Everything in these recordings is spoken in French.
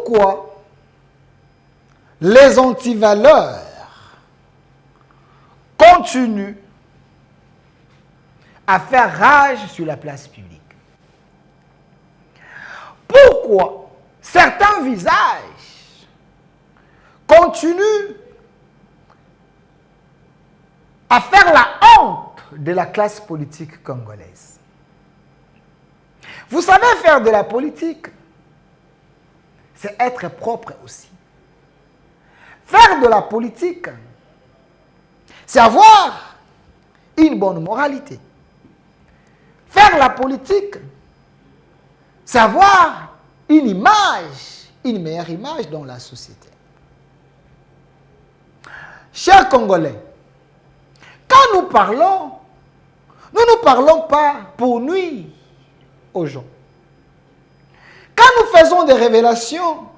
pourquoi les antivaleurs continuent à faire rage sur la place publique? Pourquoi certains visages continuent à faire la honte de la classe politique congolaise? Vous savez, faire de la politique, c'est être propre aussi. Faire de la politique, c'est avoir une bonne moralité. Faire la politique, c'est avoir une image, une meilleure image dans la société. Chers Congolais, quand nous parlons, nous ne parlons pas pour nuire aux gens. Quand nous faisons des révélations,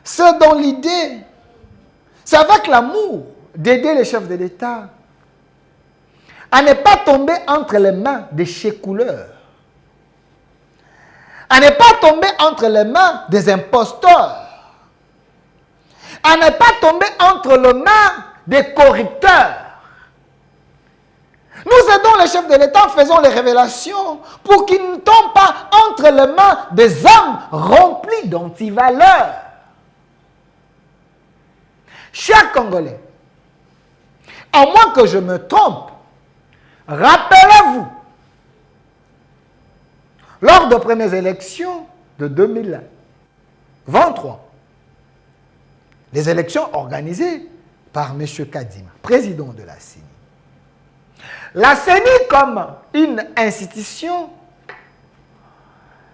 c'est dans l'idée, c'est avec l'amour d'aider les chefs de l'État à ne pas tomber entre les mains des chécouleurs, à ne pas tomber entre les mains des imposteurs, à ne pas tomber entre les mains des corrupteurs. Nous aidons les chefs de l'État, faisons les révélations pour qu'ils ne tombent pas entre les mains des hommes remplis d'antivaleurs. Chers Congolais, à moins que je me trompe, rappelez-vous, lors des premières élections de 2023, les élections organisées par M. Kadima, président de la CENI. La CENI, comme une institution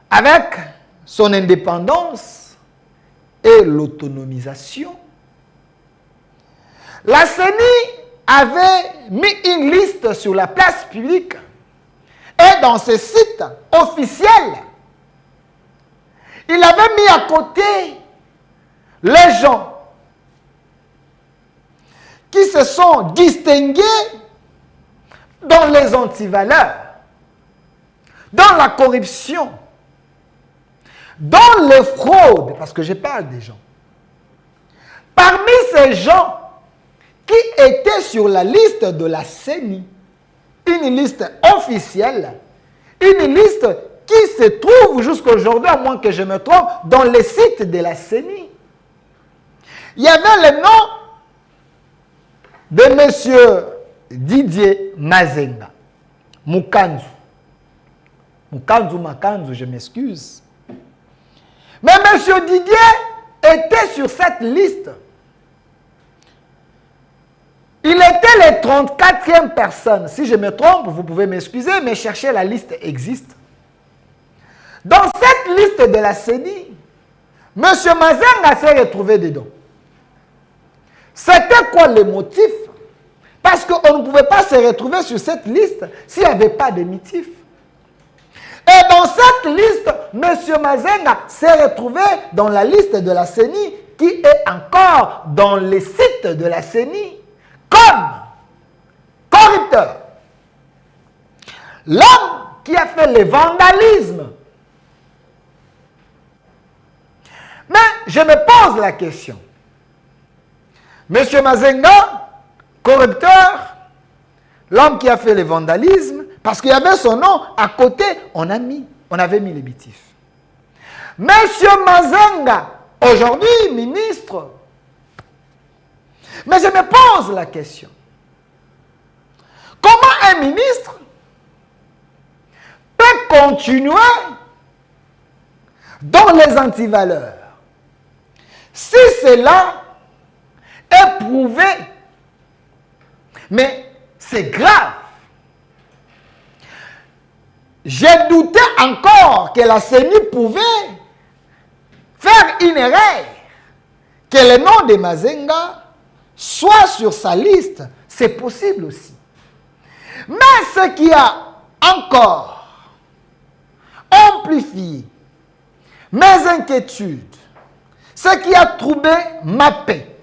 avec son indépendance et l'autonomisation, la CENI avait mis une liste sur la place publique et dans ce site officiel, il avait mis à côté les gens qui se sont distingués dans les antivaleurs, dans la corruption, dans les fraudes, parce que je parle des gens. Parmi ces gens qui étaient sur la liste de la CENI, une liste officielle, une liste qui se trouve jusqu'à aujourd'hui, à moins que je me trompe, dans les sites de la CENI. Il y avait le nom de M. Didier Mazenga, Mukanzu. Makanzu, je m'excuse. Mais M. Didier était sur cette liste. Il était le 34e personne. Si je me trompe, vous pouvez m'excuser, mais cherchez, la liste existe. Dans cette liste de la CENI, M. Mazenga s'est retrouvé dedans. C'était quoi le motif? Parce qu'on ne pouvait pas se retrouver sur cette liste s'il n'y avait pas de motif. Et dans cette liste, M. Mazenga s'est retrouvé dans la liste de la CENI qui est encore dans les sites de la CENI comme corrupteur. L'homme qui a fait le vandalisme. Mais je me pose la question. M. Mazenga, corrupteur, l'homme qui a fait le vandalisme, parce qu'il y avait son nom à côté, on avait mis les motifs. M. Mazenga, aujourd'hui ministre. Mais je me pose la question. Comment un ministre peut continuer dans les antivaleurs si cela est prouvé? Mais c'est grave. J'ai douté encore que la CENI pouvait faire une erreur, que le nom de Mazenga soit sur sa liste. C'est possible aussi. Mais ce qui a encore amplifié mes inquiétudes, ce qui a troublé ma paix,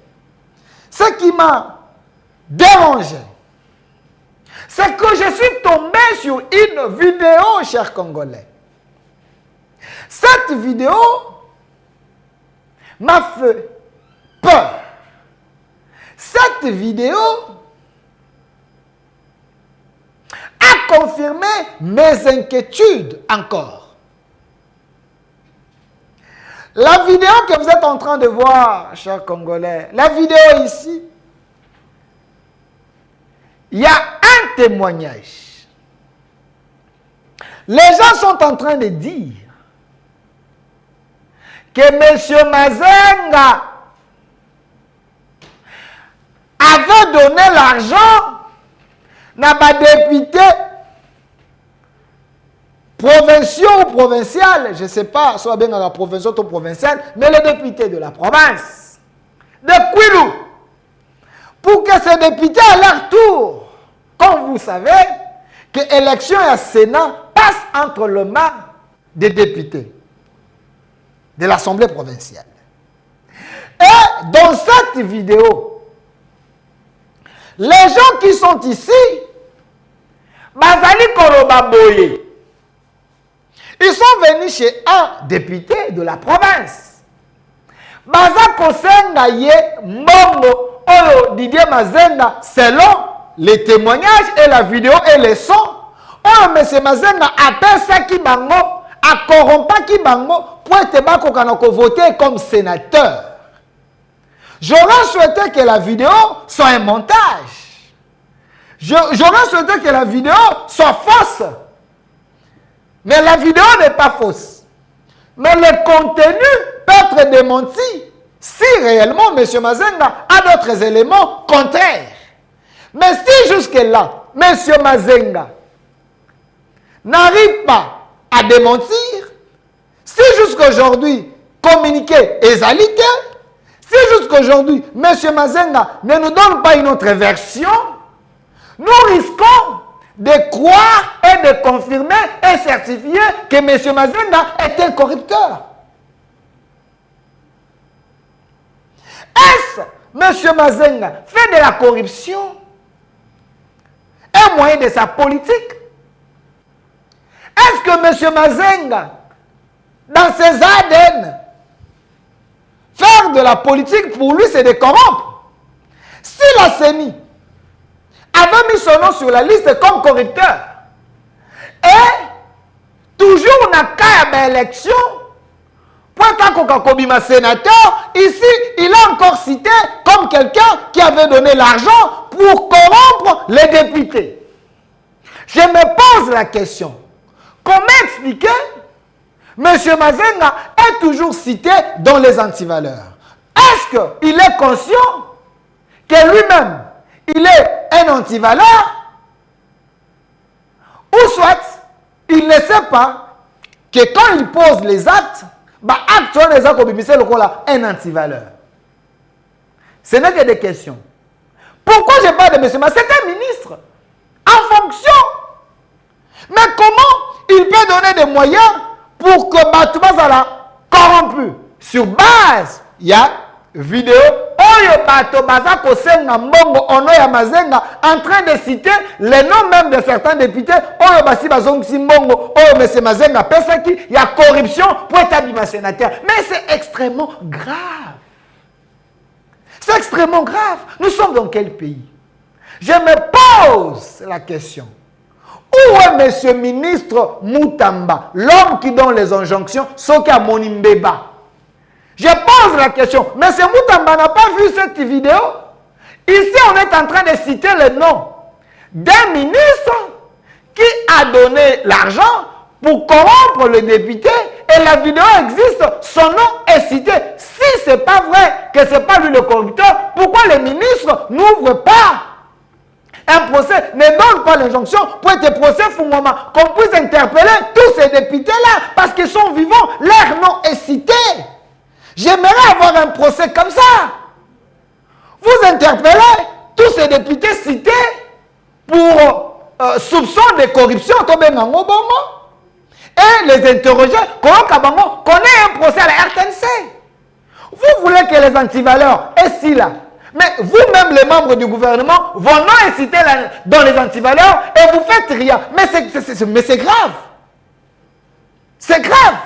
ce qui m'a dérangé, c'est que je suis tombé sur une vidéo, chers Congolais. Cette vidéo m'a fait peur. Cette vidéo a confirmé mes inquiétudes encore. La vidéo que vous êtes en train de voir, chers Congolais, la vidéo ici, il y a un témoignage. Les gens sont en train de dire que M. Mazenga avait donné l'argent à ma députée provinciaux ou provincial, je ne sais pas, soit bien à la provinciale ou provinciale, mais les députés de la province de Kwilu, pour que ces députés à leur tour, comme vous savez, que l'élection à Sénat passe entre les mains des députés de l'Assemblée provinciale. Et dans cette vidéo, les gens qui sont ici, Bazali Kolobaboye, ils sont venus chez un député de la province. Baza Kosenga ye Mbongo Oyo Didier Mazenga, selon les témoignages et la vidéo et les sons, Oyo M. Mazenga appelle ça qui bango, a corrompa qui bango, pour être bako kanoko voter comme sénateur. J'aurais souhaité que la vidéo soit un montage. J'aurais souhaité que la vidéo soit fausse. Mais la vidéo n'est pas fausse. Mais le contenu peut être démenti si réellement M. Mazenga a d'autres éléments contraires. Mais si jusque-là, M. Mazenga n'arrive pas à démentir, si jusqu'aujourd'hui, communiquer égalité, si jusqu'aujourd'hui, M. Mazenga ne nous donne pas une autre version, nous risquons de croire et de confirmer et certifier que M. Mazenga est un corrupteur. Est-ce M. Mazenga fait de la corruption un moyen de sa politique? Est-ce que M. Mazenga, dans ses ADN, faire de la politique pour lui, c'est de corrompre? Si la CENI avait mis son nom sur la liste comme corrupteur, et toujours on a qu'à l'élection, pour un sénateur, ici, il a encore cité comme quelqu'un qui avait donné l'argent pour corrompre les députés. Je me pose la question, comment expliquer M. Mazenga est toujours cité dans les antivaleurs? Est-ce qu'il est conscient que lui-même, il est un antivaleur? Ou soit, il ne sait pas que quand il pose les actes, actes sont les actes un antivaleur. Ce n'est que des questions. Pourquoi je parle de M. Mazenga? C'est un ministre en fonction. Mais comment il peut donner des moyens pour que Batouba soit corrompu? Sur base, il y a vidéo Oyo Batobaza Kosenga Mbongo Onoya Mazenga en train de citer les noms même de certains députés. Oyo Basi Bazongsi Mbongo, Oyo M. Mazenga Pesaki, il y a corruption pour établir sénateur. Mais c'est extrêmement grave. C'est extrêmement grave. Nous sommes dans quel pays? Je me pose la question. Où est M. ministre Moutamba, l'homme qui donne les injonctions, Soka Monimbeba? Je pose la question. M. Moutamba n'a pas vu cette vidéo? Ici, on est en train de citer le nom d'un ministre qui a donné l'argent pour corrompre le député et la vidéo existe, son nom est cité. Si ce n'est pas vrai que ce n'est pas lui le corrupteur, pourquoi les ministres n'ouvrent pas un procès, ne donne pas l'injonction pour être procès Fumama, qu'on puisse interpeller tous ces députés-là, parce qu'ils sont vivants, leur nom est cité. J'aimerais avoir un procès comme ça. Vous interpellez tous ces députés cités pour soupçon de corruption, et les interroger, qu'on ait un procès à la RTNC. Vous voulez que les antivaleurs aient si là. Mais vous-même, les membres du gouvernement, vos noms est cité dans les antivaleurs et vous faites rien. Mais c'est grave. C'est grave.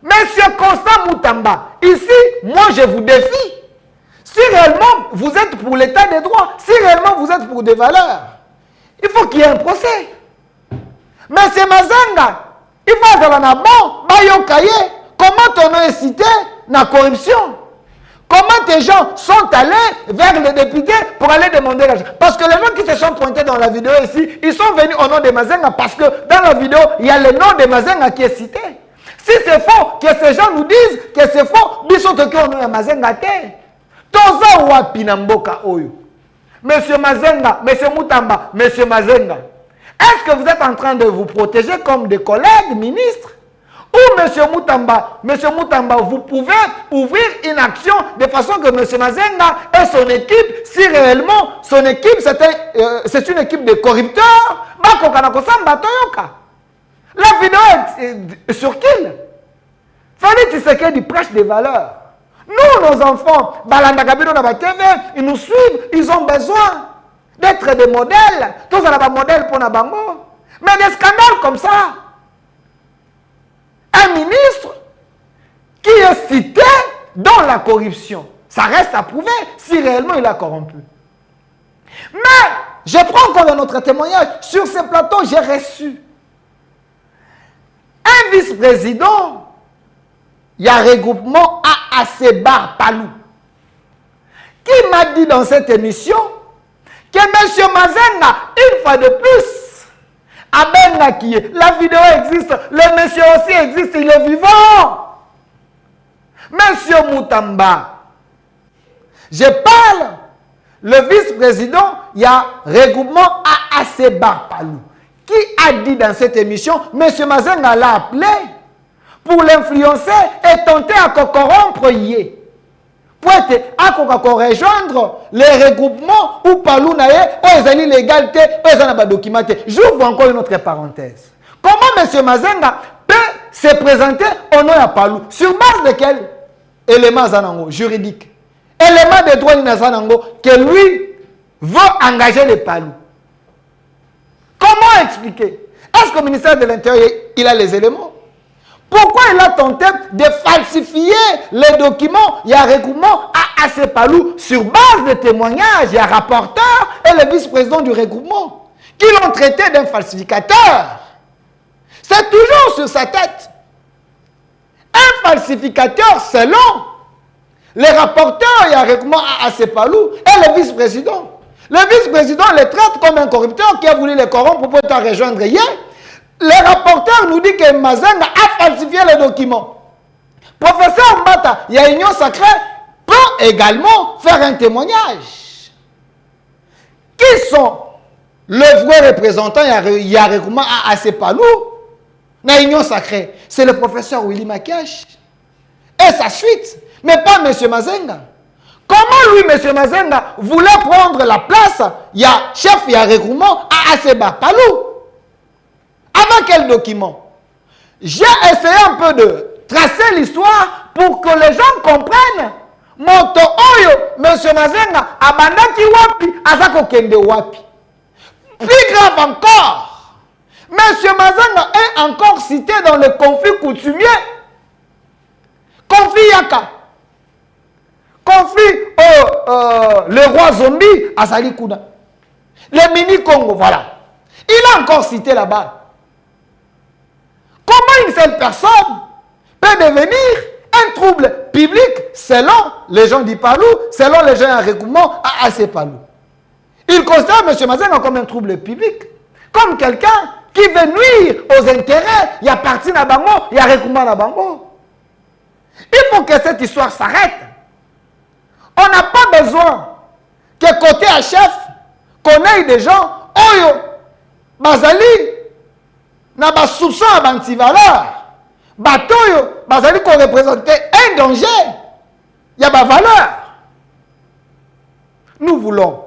Monsieur Constant Moutamba, ici, moi je vous défie. Si réellement vous êtes pour l'état des droits, si réellement vous êtes pour des valeurs, il faut qu'il y ait un procès. Mais c'est Mazanga, il faut avoir un bon, Bayokaye. Comment ton nom est cité dans la corruption? Comment tes gens sont allés vers les députés pour aller demander l'argent? Parce que les gens qui se sont pointés dans la vidéo ici, ils sont venus au nom de Mazenga parce que dans la vidéo, il y a le nom de Mazenga qui est cité. Si c'est faux, que ces gens nous disent que c'est faux, ils sont au nom de Mazenga. Toza wapi na mboka oyo. Monsieur Mazenga, Monsieur Mutamba, Monsieur Mazenga. Est-ce que vous êtes en train de vous protéger comme des collègues ministres? Ou Monsieur Mutamba, vous pouvez ouvrir une action de façon que Monsieur Mazenga et son équipe, si réellement son équipe c'est une équipe de corrupteurs, la vidéo est sur qui? Fallait Tshisekedi prêche des valeurs. Nous, nos enfants, ils nous suivent, ils ont besoin d'être des modèles. Tous des modèles pour Nabango. Mais des scandales comme ça. Un ministre qui est cité dans la corruption, ça reste à prouver si réellement il a corrompu. Mais, je prends encore un autre témoignage. Sur ce plateau, j'ai reçu un vice-président. Il y a un regroupement AAC Bar Palou qui m'a dit dans cette émission que M. Mazenga, une fois de plus, Abenga qui est, la vidéo existe, le monsieur aussi existe, il est vivant. Monsieur Mutamba, je parle, le vice-président, il y a regroupement AAC Bar Palou qui a dit dans cette émission, M. Mazenga l'a appelé pour l'influencer et tenter à corrompre Yé. Pour rejoindre les regroupements où Palou naye, où ils ont l'égalité, où ils ont documenté. J'ouvre encore une autre parenthèse. Comment M. Mazenga peut se présenter au nom de Palou? Sur base de quel élément zanango juridique? Élément de droit zanango que lui veut engager les Palou. Comment expliquer? Est-ce que le ministère de l'Intérieur il a les éléments? Pourquoi il a tenté de falsifier les documents? Il y a un regroupement AAC Palou sur base de témoignages. Il y a un rapporteur et le vice-président du regroupement qui l'ont traité d'un falsificateur. C'est toujours sur sa tête. Un falsificateur selon les rapporteurs, il y a un regroupement AAC Palou et le vice-président. Le vice-président les traite comme un corrupteur qui a voulu les corrompre pour pouvoir rejoindre hier. Les rapporteurs nous disent que Mazenga a falsifié les documents. Professeur Mbata, il y a Union Sacrée, peut également faire un témoignage. Qui sont le vrai représentant? Il y a un regroupement AAC Palou, dans l'Union Sacrée. C'est le professeur Willy Makash et sa suite, mais pas M. Mazenga. Comment lui, M. Mazenga, voulait prendre la place? Il y a chef, il y a un regroupement AAC Palou. Avec quel document? J'ai essayé un peu de tracer l'histoire pour que les gens comprennent. Moto Oyo, M. Mazenga, abandaki wapi, azako kende wapi. Plus grave encore, M. Mazenga est encore cité dans le conflit coutumier. Conflit Yaka. Conflit le roi zombie à Salikouda. Le mini-Congo, voilà. Il est encore cité là-bas. Comment une seule personne peut devenir un trouble public selon les gens d'Ipalou, selon les gens à regroupement à AC Palou? Il considère M. Mazenga comme un trouble public, comme quelqu'un qui veut nuire aux intérêts, il y a parti Nabango, il y a regroupement Nabango. Il faut que cette histoire s'arrête. On n'a pas besoin que côté à chef, qu'on ait des gens, Oyo, Bazali, na ba soupçon à banti-valeur. Batoyo, bazali qu'on représentait un danger. Il y a ba valeur. Nous voulons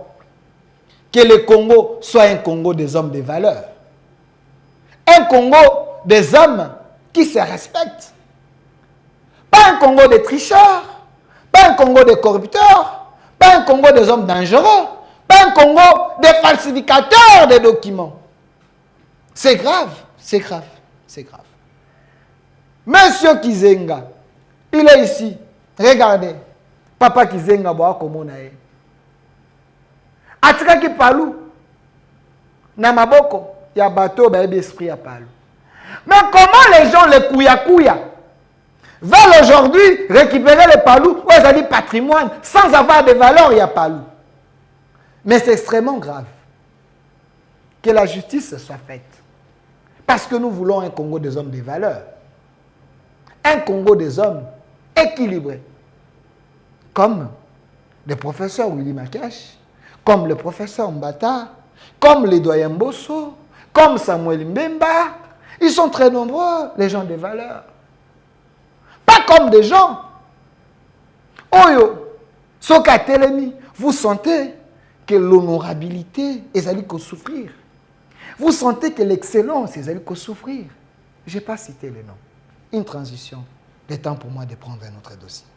que le Congo soit un Congo des hommes de valeur. Un Congo des hommes qui se respectent. Pas un Congo des tricheurs, pas un Congo des corrupteurs, pas un Congo des hommes dangereux, pas un Congo des falsificateurs de documents. C'est grave. C'est grave, c'est grave. Monsieur Kizenga, il est ici. Regardez. Papa Kizenga boa komonae. Atika ki palou. Na maboko. Ya bateau ba esprit à palou. Mais comment les gens les kouya veulent aujourd'hui récupérer les palous ou ils ont dit patrimoine sans avoir de valeur, il y a palou. Mais c'est extrêmement grave que la justice soit faite. Parce que nous voulons un Congo des hommes de valeur. Un Congo des hommes équilibrés. Comme le professeur Willy Makash, comme le professeur Mbata, comme les doyens Bosso, comme Samuel Mbemba. Ils sont très nombreux, les gens de valeur. Pas comme des gens. Oyo, Soka Telemi, vous sentez que l'honorabilité est allée qu'au souffrir. Vous sentez que l'excellence est allée qu'au souffrir. Je n'ai pas cité les noms. Une transition. Le temps pour moi de prendre un autre dossier.